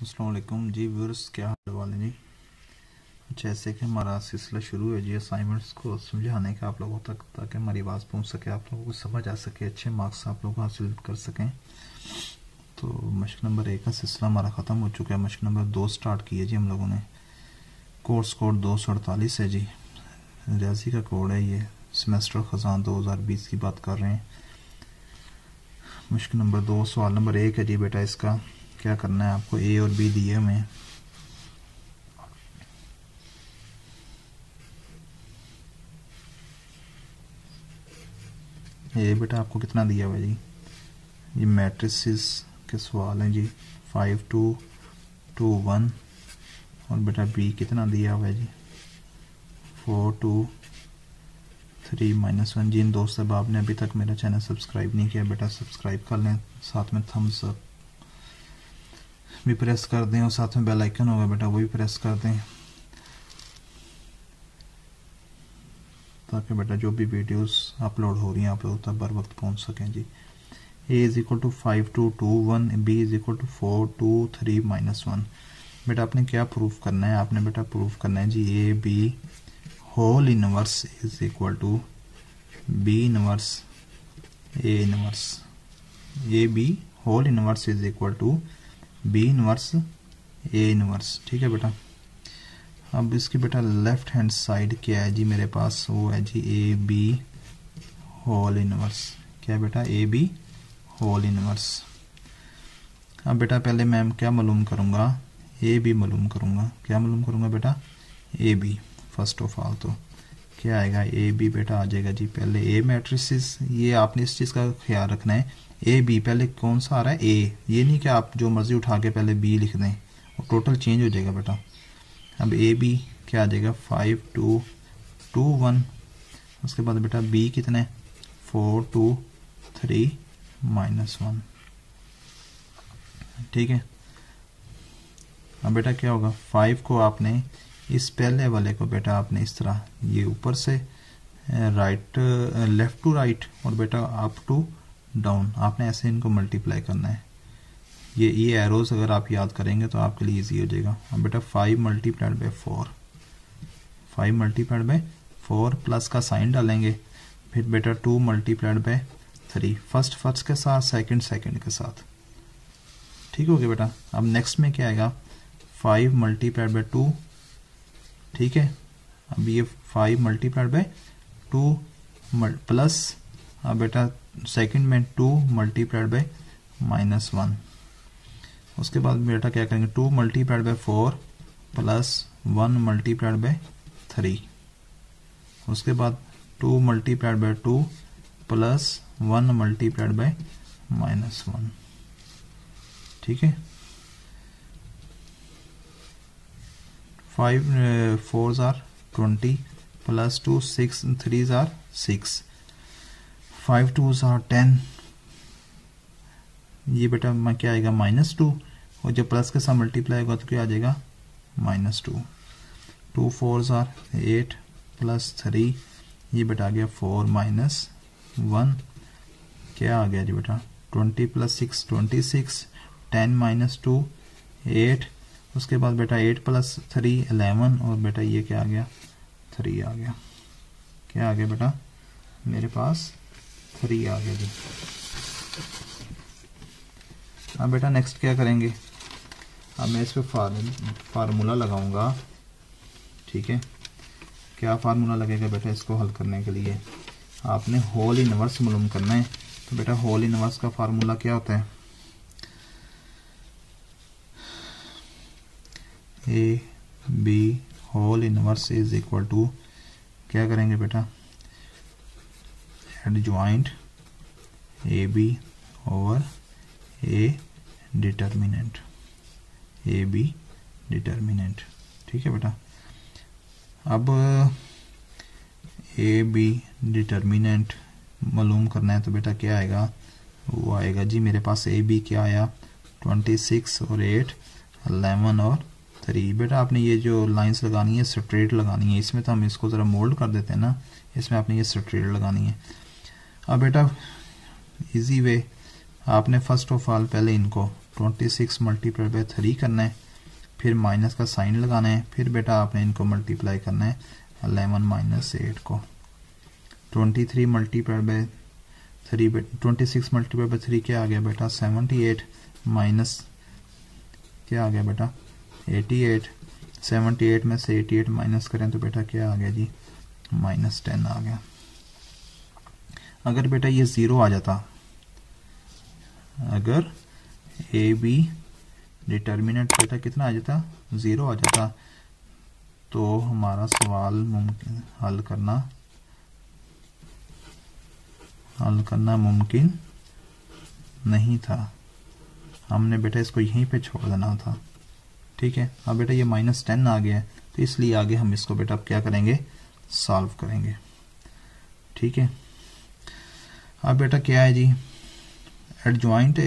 अस्सलाम वालेकुम जी व्यूअर्स, क्या हाल वाले जी। जैसे कि हमारा सिलसिला शुरू है जी असाइनमेंट्स को समझाने का आप लोगों तक, ताकि हमारी आवाज़ पहुंच सके, आप लोगों को समझ आ सके, अच्छे मार्क्स आप लोग हासिल कर सकें। तो मश्क नंबर 1 का सिलसिला हमारा ख़त्म हो चुका है। मश्क नंबर 2 स्टार्ट किया जी हम लोगों ने। कोर्स कोड 248 है जी, रियाजी का कोड है ये। सेमेस्टर ख़ज़ान 2020 की बात कर रहे हैं। मश्क नंबर 2 सवाल नंबर 1 है जी बेटा, इसका क्या करना है आपको। ए और बी दिए हमें। ये बेटा आपको कितना दिया हुआ है जी, ये मैट्रिसेस के सवाल हैं जी। 5 2 2 1 और बेटा बी कितना दिया हुआ है जी 4 2 3 -1 जी। इन दोस्त अहबाब ने अभी तक मेरा चैनल सब्सक्राइब नहीं किया बेटा, सब्सक्राइब कर लें, साथ में थम्स अप भी प्रेस कर दें और साथ में बेल आइकन होगा बेटा वो भी प्रेस कर दें, ताकि बेटा जो भी वीडियोस अपलोड हो रही हैं आप लोगों तक बर वक्त पहुंच सकें जी। A is equal to 5 2 2 1, B is equal to 4 2 3 -1। बेटा आपने क्या प्रूफ करना है, आपने बेटा प्रूफ करना है जी A B whole inverse is equal to B inverse A inverse. A B whole inverse is equal to B inverse A inverse. ठीक है बेटा। अब इसकी बेटा लेफ्ट हैंड साइड क्या है जी मेरे पास, वो है जी ए बी होल इनवर्स। क्या है बेटा, ए बी होल इनवर्स। अब बेटा पहले मैं क्या मालूम करूंगा, ए बी मालूम करूंगा। क्या मालूम करूंगा बेटा, A B first of all. तो क्या आएगा, ए बी बेटा आ जाएगा जी पहले ए मैट्रिसेस। ये आपने इस चीज़ का ख्याल रखना है, ए बी पहले कौन सा आ रहा है ए, ये नहीं कि आप जो मर्जी उठा के पहले बी लिख दें, और टोटल चेंज हो जाएगा बेटा। अब ए बी क्या आ जाएगा 5 2 2 1, उसके बाद बेटा बी कितना है 4 2 3 -1। ठीक है। अब बेटा क्या होगा, 5 को आपने इस पहले वाले को बेटा आपने इस तरह ये ऊपर से राइट लेफ्ट टू राइट और बेटा अप टू डाउन, आपने ऐसे इनको मल्टीप्लाई करना है। ये एरोज अगर आप याद करेंगे तो आपके लिए इजी हो जाएगा। अब बेटा 5 multiplied by 4, 5 multiplied by 4 plus का साइन डालेंगे, फिर बेटा 2 मल्टीप्लाइड बाई 3, फर्स्ट के साथ, सेकंड के साथ। ठीक हो गया बेटा। अब नेक्स्ट में क्या आएगा 5 मल्टीप्लाइड बाई 2। ठीक है। अब ये 5 मल्टीप्लाइड बाई 2 प्लस, अब बेटा सेकंड में 2 मल्टीप्लाइड बाई -1। उसके बाद बेटा क्या करेंगे 2 multiplied by 4 plus 1 multiplied by 3। उसके बाद 2 multiplied by 2 plus 1 multiplied by -1। ठीक है। 5 4s are 20 plus 2 6 3s are 6, 5 2s are 10। ये बेटा क्या आएगा -2, और जब प्लस के साथ मल्टीप्लाई होगा तो क्या आ जाएगा -2। 2 4s are 8 प्लस 3, ये बेटा आ गया 4 -1। क्या आ गया जी बेटा 20 प्लस 6 26, 10 - 2 8, उसके बाद बेटा 8 प्लस 3 11, और बेटा ये क्या आ गया 3 आ गया। क्या आ गया बेटा मेरे पास 3 आ गया जी। अब बेटा नेक्स्ट क्या करेंगे, अब मैं इस पर फार्मूला लगाऊंगा। ठीक है। क्या फार्मूला लगेगा बेटा इसको हल करने के लिए, आपने होल इनवर्स मालूम करना है। तो बेटा होल इनवर्स का फार्मूला क्या होता है, A B whole inverse is equal to, क्या करेंगे बेटा adjoint A B over A determinant, A B determinant. ठीक है बेटा। अब ए बी डिटर्मिनेंट मालूम करना है तो बेटा क्या आएगा, वो आएगा जी मेरे पास ए बी क्या आया 26 और 8 11 और 3। बेटा आपने ये जो लाइंस लगानी है स्ट्रेट लगानी है, इसमें तो हम इसको ज़रा मोल्ड कर देते हैं ना, इसमें आपने ये स्ट्रेट लगानी है। अब बेटा इजी वे, आपने फर्स्ट ऑफ ऑल पहले इनको 26 मल्टीप्लाइड बाई 3 करना है, फिर माइनस का साइन लगाना है, फिर बेटा आपने इनको मल्टीप्लाई करना है 11 माइनस 8 को। 23 मल्टीप्लाइड बाई 3, 26 मल्टीप्लाइड बाई 3 क्या आ गया बेटा 78, माइनस क्या आ गया बेटा 88। 78 में से 88 माइनस करें तो बेटा क्या आ गया जी -10 आ गया। अगर बेटा ये 0 आ जाता, अगर ए बी डिटर्मिनेंट बेटा कितना आ जाता 0 आ जाता, तो हमारा सवाल मुमकिन हल करना मुमकिन नहीं था। हमने बेटा इसको यहीं पे छोड़ देना था। ठीक है, अब बेटा ये -10 आ गया है, तो इसलिए आगे हम इसको बेटा अब क्या करेंगे सॉल्व करेंगे। ठीक है, अब बेटा क्या है जी एडजॉइंट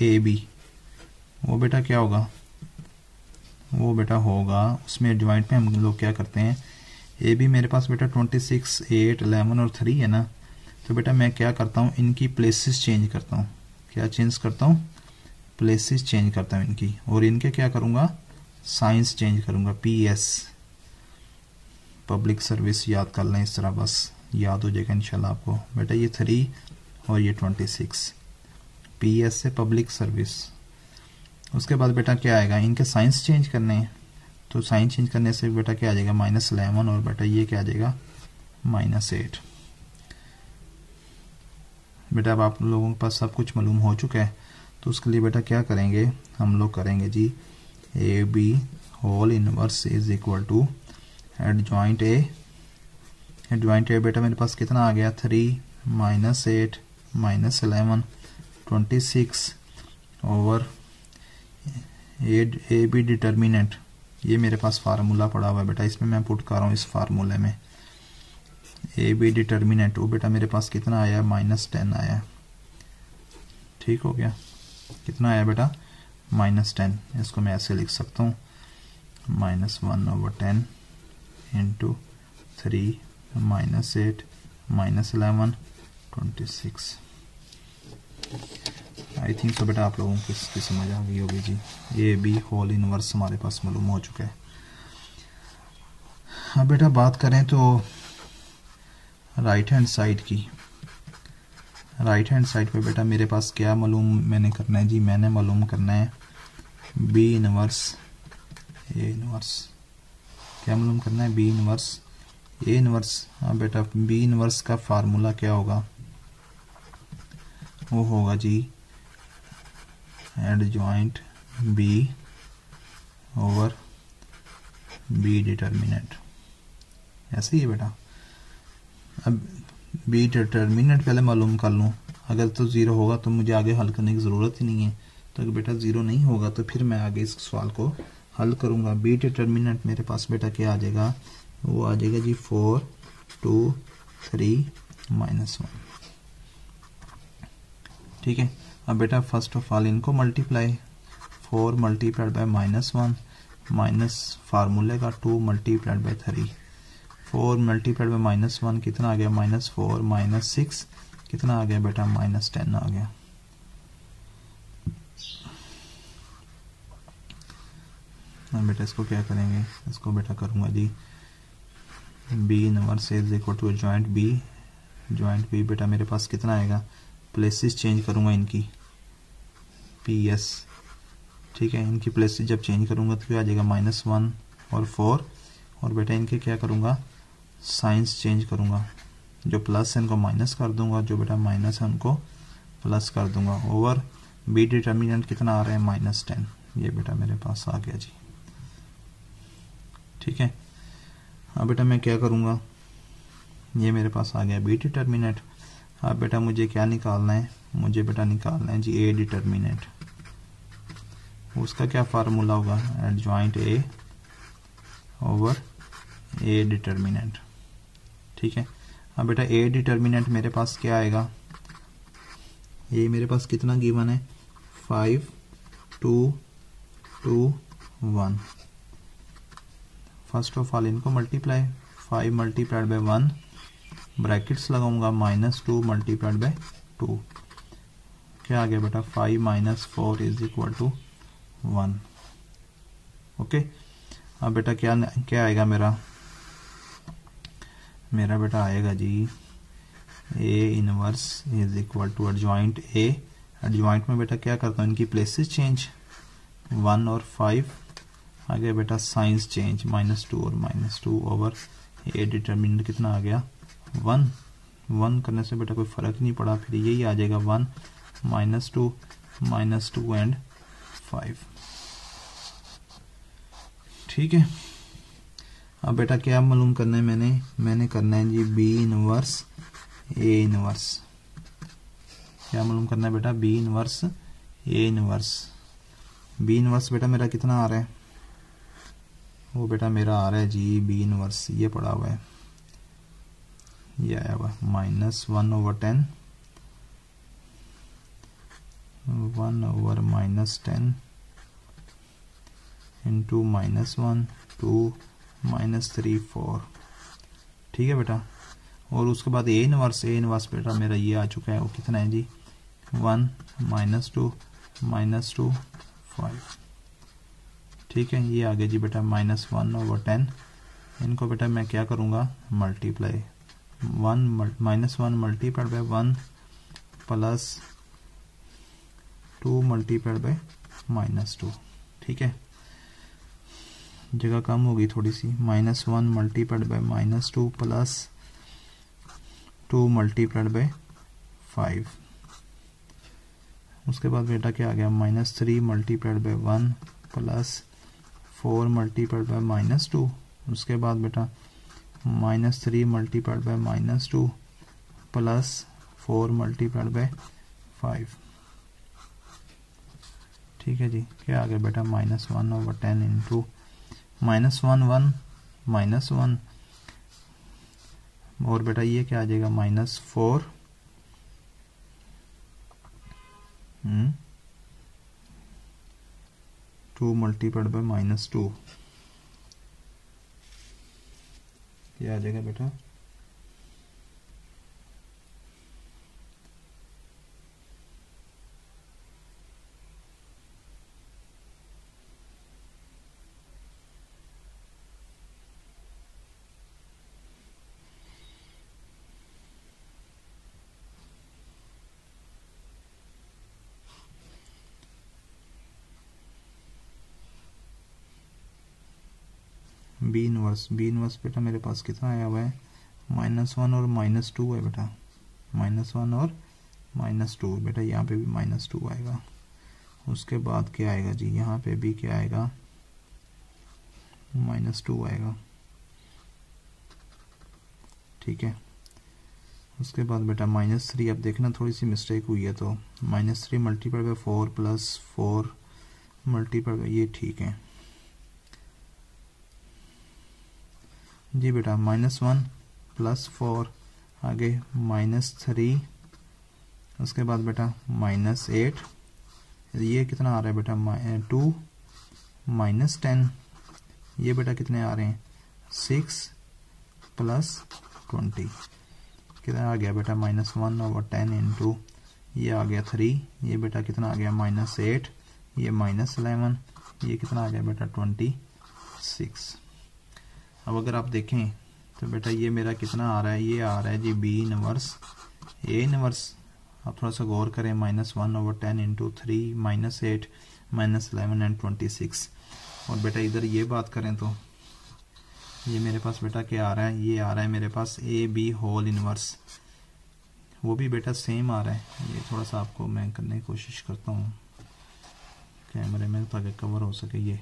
ए बी, वो बेटा क्या होगा, वो बेटा होगा उसमें एडजॉइंट में हम लोग क्या करते हैं, ए बी मेरे पास बेटा 26, 8, 11 और 3 है ना, तो बेटा मैं क्या करता हूँ इनकी प्लेसेस चेंज करता हूँ। क्या चेंज करता हूँ, प्लेसेस चेंज करता हूँ इनकी, और इनके क्या करूँगा साइंस चेंज करूँगा। PS पब्लिक सर्विस याद कर लें, इस तरह बस याद हो जाएगा इंशाल्लाह आपको। बेटा ये 3 और ये 26, PS से पब्लिक सर्विस। उसके बाद बेटा क्या आएगा, इनके साइंस चेंज करने हैं, तो साइन चेंज करने से बेटा क्या आ जाएगा -11, और बेटा ये क्या आ जाएगा -8। बेटा अब आप लोगों के पास सब कुछ मालूम हो चुका है, तो उसके लिए बेटा क्या करेंगे हम लोग करेंगे जी A B whole inverse is equal to adjoint A बेटा मेरे पास कितना आ गया 3 -8 -11 26 ओवर ए बी डिटर्मिनेंट। ये मेरे पास फार्मूला पड़ा हुआ है बेटा, इसमें मैं पुट कर रहा हूँ इस फार्मूले में। ए बी डिटर्मिनेंट वो बेटा मेरे पास कितना आया -10 आया। ठीक हो गया, कितना आया बेटा -10। इसको मैं ऐसे लिख सकता हूँ -1/10 इंटू 3 -8 -11 26। आई थिंक सो बेटा आप लोगों को इसकी समझ आ गई होगी जी। ए बी होल इनवर्स हमारे पास मालूम हो चुका है। अब बेटा बात करें तो राइट हैंड साइड की। राइट हैंड साइड पे बेटा मेरे पास क्या मालूम मैंने करना है जी, मैंने मालूम करना है बी इनवर्स ए इनवर्स। क्या मालूम करना है बी इनवर्स ए इनवर्स। हाँ बेटा बी इनवर्स का फार्मूला क्या होगा, वो होगा जी adjoint B over B determinant. ऐसे ही है बेटा। अब बी डिटर्मिनेंट पहले मालूम कर लूँ, अगर तो 0 होगा तो मुझे आगे हल करने की ज़रूरत ही नहीं है। तो अगर बेटा 0 नहीं होगा तो फिर मैं आगे इस सवाल को हल करूँगा। बी डिटर्मिनेंट मेरे पास बेटा क्या आ जाएगा, वो आ जाएगा जी 4 2 3 -1। ठीक है, अब बेटा फर्स्ट ऑफ ऑल इनको मल्टीप्लाई, 4 मल्टीप्लाइड बाय -1 माइनस फार्मूले का 2 मल्टीप्लाइड बाय 3। 4 मल्टीप्लाइड बाय -1 कितना आ गया -4 -6 कितना आ गया बेटा -10 आ गया। बेटा इसको क्या करेंगे, इसको बेटा करूंगा जी B inverse is equal to joint B बेटा मेरे पास कितना आएगा, प्लेसेस चेंज करूंगा इनकी PS। ठीक है, इनकी प्लेसेस जब चेंज करूंगा तो क्या आ जाएगा -1 और 4, और बेटा इनके क्या करूंगा साइंस चेंज करूंगा, जो प्लस है इनको माइनस कर दूंगा, जो बेटा माइनस है उनको प्लस कर दूंगा, ओवर बी डिटर्मिनेंट कितना आ रहा है -10। ये बेटा मेरे पास आ गया जी। ठीक है, अब बेटा मैं क्या करूंगा, ये मेरे पास आ गया बी डिटर्मिनेंट। अब बेटा मुझे क्या निकालना है, मुझे बेटा निकालना है जी ए डिटर्मिनेंट। उसका क्या फार्मूला होगा, adjoint A over A determinant. ठीक है, अब बेटा ए डिटर्मिनेंट मेरे पास क्या आएगा, ये मेरे पास कितना गिवन है 5 2 2 1। फर्स्ट ऑफ ऑल इनको मल्टीप्लाई, 5 मल्टीप्लाइड बाय 1 ब्रैकेट्स लगाऊंगा -2 मल्टीप्लाइड बाय 2 क्या आ गया बेटा 5 minus 4 is equal to 1। Okay, अब बेटा क्या क्या आएगा मेरा बेटा आएगा जी A inverse is equal to adjoint A. Adjoint में बेटा क्या करता हूँ, इनकी प्लेसेस चेंज, 1 और 5 आ गया बेटा, साइंस चेंज, -2 और -2 ओवर ए, डिटर्मिनेंट कितना आ गया 1। 1 करने से बेटा कोई फर्क नहीं पड़ा, फिर यही आ जाएगा 1 -2 एंड 5। ठीक है, अब बेटा क्या मालूम करना है, मैंने करना है जी बी इनवर्स ए इनवर्स। क्या मालूम करना है बेटा, B inverse A inverse. B inverse बेटा मेरा कितना आ रहा है, वो बेटा मेरा आ रहा है जी बी इनवर्स, ये पड़ा हुआ है, ये आया हुआ -1 ओवर 10, 1 ओवर -10 इंटू -1 2 -3 4। ठीक है बेटा, और उसके बाद ए इनवर्स बेटा मेरा ये आ चुका है, वो कितना है जी 1 -2 5। ठीक है, ये आ गया जी बेटा -1 ओवर 10। इनको बेटा मैं क्या करूँगा, multiply, -1 multiplied by 1 plus 2 multiplied by -2। ठीक है, जगह कम होगी थोड़ी सी, -1 multiplied by -2 plus 2 multiplied by 5। उसके बाद बेटा क्या आ गया, -3 multiplied by 1 plus 4 multiplied by -2। उसके बाद बेटा -3 multiplied by -2 plus 4 multiplied by 5। ठीक है जी, क्या आ गया बेटा -1 ओवर 10 इंटू -1 -1 और बेटा ये क्या आ जाएगा -4 2 मल्टीप्लाइड बाय -2, ये आ जाएगा बेटा बी इनवर्स बेटा मेरे पास कितना आया हुआ है, -1 और -2 है बेटा, -1 और -2 बेटा, यहाँ पे भी -2 आएगा। उसके बाद क्या आएगा जी, यहाँ पे भी क्या आएगा, -2 आएगा। ठीक है, उसके बाद बेटा -3, अब देखना थोड़ी सी मिस्टेक हुई है, तो -3 multiply by 4 plus 4 multiply by, ये ठीक है जी बेटा, -1 प्लस 4 आगे -3, उसके बाद बेटा -8, ये कितना आ रहा है बेटा 2 -10, ये बेटा कितने आ रहे हैं 6 प्लस 20, कितना आ गया बेटा -1 ओवर 10 इंटू, ये आ गया 3, ये बेटा कितना आ गया -8, ये -11, ये कितना आ गया बेटा 26। अब अगर आप देखें तो बेटा ये मेरा कितना आ रहा है, ये आ रहा है जी बी इनवर्स ए इनवर्स। आप थोड़ा सा गौर करें, -1 ओवर 10 इंटू 3 -8 -11 एंड 26। और बेटा इधर ये बात करें तो ये मेरे पास बेटा क्या आ रहा है, ये आ रहा है मेरे पास ए बी होल इनवर्स, वो भी बेटा सेम आ रहा है। ये थोड़ा सा आपको मैं करने की कोशिश करता हूँ कैमरे में ताकि कवर हो सके। ये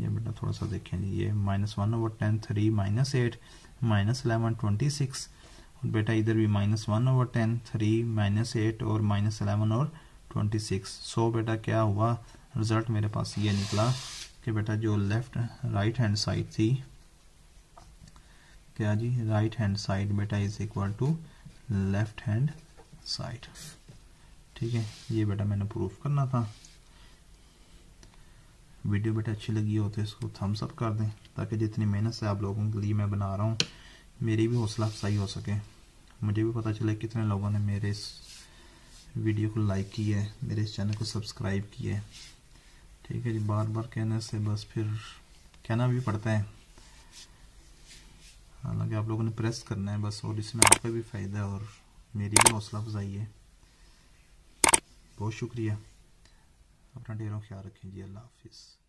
बेटा थोड़ा सा देखें जी, ये -1 ओवर 10 3 -8 -11 26, और बेटा इधर भी -1 ओवर 10 3 -8 और -11 और 26। सो बेटा क्या हुआ, रिजल्ट मेरे पास ये निकला कि बेटा जो राइट हैंड साइड थी, क्या जी राइट हैंड साइड बेटा is equal to left hand side. ठीक है, ये बेटा मैंने प्रूफ करना था। वीडियो बेटा अच्छी लगी हो तो इसको थम्स अप कर दें, ताकि जितनी मेहनत से आप लोगों के लिए मैं बना रहा हूँ मेरी भी हौसला अफजाई हो सके, मुझे भी पता चले कितने लोगों ने मेरे इस वीडियो को लाइक किया है, मेरे इस चैनल को सब्सक्राइब किया है। ठीक है जी, बार बार कहने से बस फिर कहना भी पड़ता है, हालांकि आप लोगों ने प्रेस करना है बस, और इसमें आपका भी फ़ायदा है और मेरी भी हौसला अफजाई है। बहुत शुक्रिया, अपना ढेरों ख्याल रखें जी, अल्लाह हाफिज़।